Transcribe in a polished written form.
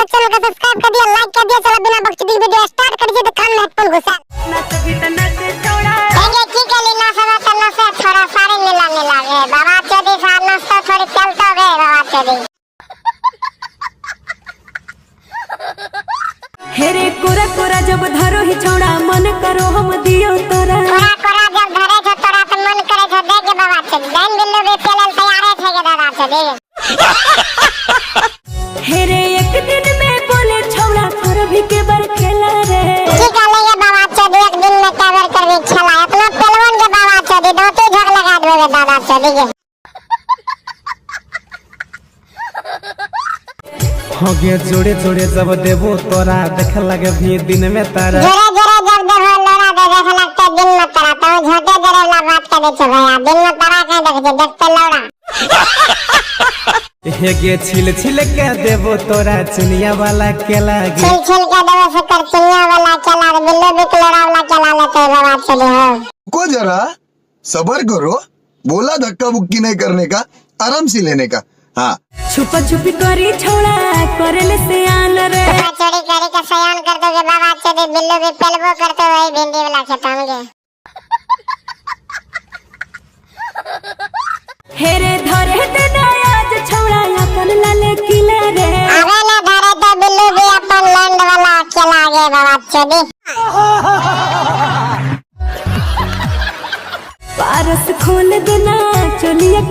तो चैनल को सब्सक्राइब कर दिया, लाइक कर दिया। चलो बिना बकचोदी वीडियो स्टार्ट कर दीजिए तो काम में अपन घुसा। ठीक है लीना सदा चलना से थोड़ा सारे मिलाने लगे बाबा चोदी सारना से थोड़ी चलता गए बाबा चोदी। हेरे कोरा कोरा जब धरो ही छोड़ा मन करो हम दियो तोरा। कोरा कोरा जब धरे छो तोरा तो मन करे छो दे के बाबा चोदी। दैन बिल्लो भी चलन तैयार है के दादा चोदी। हेरे एक दिन में बोले छोड़ा थोड़ा भी के बर खेला रे। ठीक है लेगे बाबा चोदी एक दिन में कवर कर भी खेला अपना पहलवान के बाबा चोदी दोती झक लगा दोगे दादा चोदी के। हो गए जोड़े जोड़े जब देबो तोरा देख लगे भी दिन में तारा। जोरे जोरे जब देबो लोरा दे देख लगते दिन में तारा तो झोटे जोरे ला बात कर दे छो भैया दिन में तारा कह देख देखते लोरा। हे गे छिल छिल के देबो तोरा चिनिया वाला केला गे। छिल छिल के देबो सकर चिनिया वाला केला बिल्लो बिक लोरा वाला केला लेते बाबा चले हो। को जरा सबर करो, बोला धक्का बुक्की नहीं करने का, आराम से लेने का। हाँ छुपा छुपी करी छोड़ा करेले से आन रे। चोरी करी का सयान कर दोगे बाबा चोदी बिल्लो भी पेलबो करते वही भिंडी वाला खटाओगे। हेरे धरे दे आज छोड़ा अपन लाले किला रे। अबे ना धरे तो बिल्लो भी अपन लैंड वाला केला गे बाबा चोदी। पारस खोल देना चोलिया